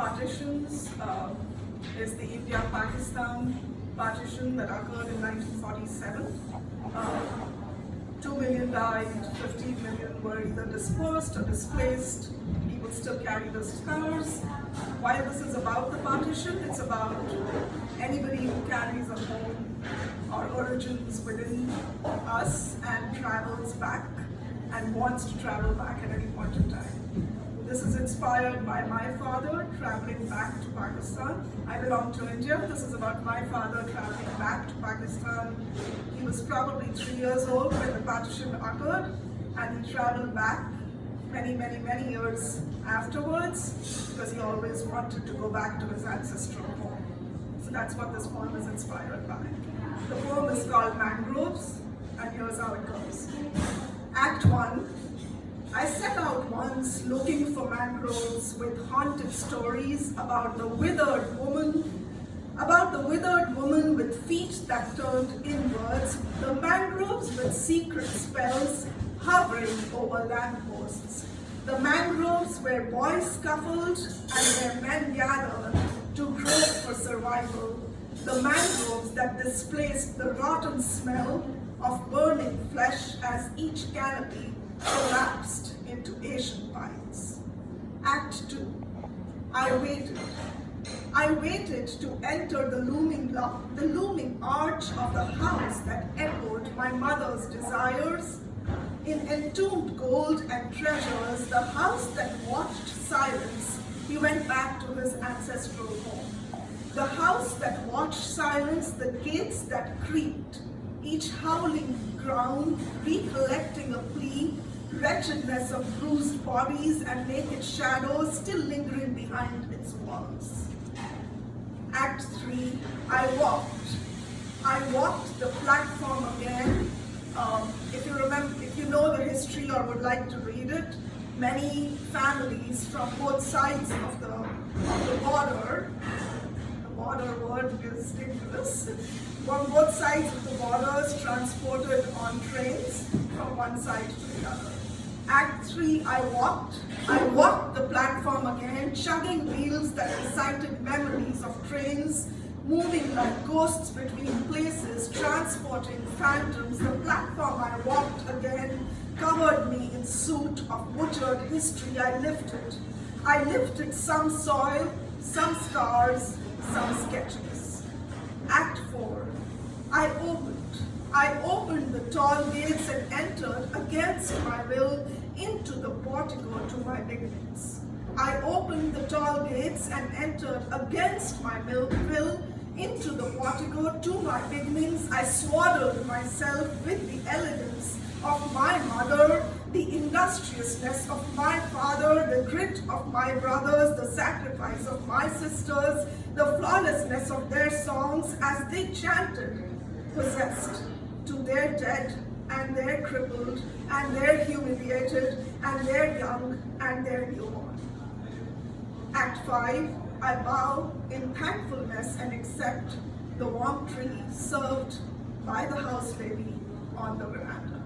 partitions is the India-Pakistan partition that occurred in 1947. 2 million died, 15 million were either dispersed or displaced. People still carry the scars. While this is about the partition, it's about anybody who carries a home or origins within us and travels back and wants to travel back at any point in time. This is inspired by my father traveling back to Pakistan. I belong to India. This is about my father traveling back to Pakistan. He was probably 3 years old when the partition occurred, and he traveled back many, many, many years afterwards because he always wanted to go back to his ancestral home. So that's what this poem is inspired by. The poem is called Mangroves, and here's how it goes. Act 1. I set out once looking for mangroves with haunted stories about the withered woman with feet that turned inwards, the mangroves with secret spells hovering over lampposts, the mangroves where boys scuffled and where men gathered to grope for survival, the mangroves that displaced the rotten smell of burning flesh as each canopy collapsed into Asian pines. Act 2. I waited to enter the looming arch of the house that echoed my mother's desires. In entombed gold and treasures, the house that watched silence, he went back to his ancestral home. The house that watched silence, the gates that creaked, each howling ground, recollecting a plea, wretchedness of bruised bodies and naked shadows still lingering behind its walls. Act 3, I walked the platform again. If you know the history or would like to read it, many families from both sides of the border word is dangerous, from both sides of the borders transported on trains from one side to the other. Act 3, I walked the platform again, chugging wheels that recited memories of trains, moving like ghosts between places, transporting phantoms. The platform I walked again covered me in soot of butchered history. I lifted some soil, some scars, some sketches. Act 4, I opened the tall gates and entered against my will into the portico to my beginnings. I opened the tall gates and entered against my will into the portico to my beginnings. I swaddled myself with the elegance of my mother, the industriousness of my father, the grit of my brothers, the sacrifice of my sisters, the flawlessness of their songs as they chanted, possessed, to their dead and their crippled and their humiliated and their young and their newborn. Act 5, I bow in thankfulness and accept the warm tree served by the house lady on the veranda.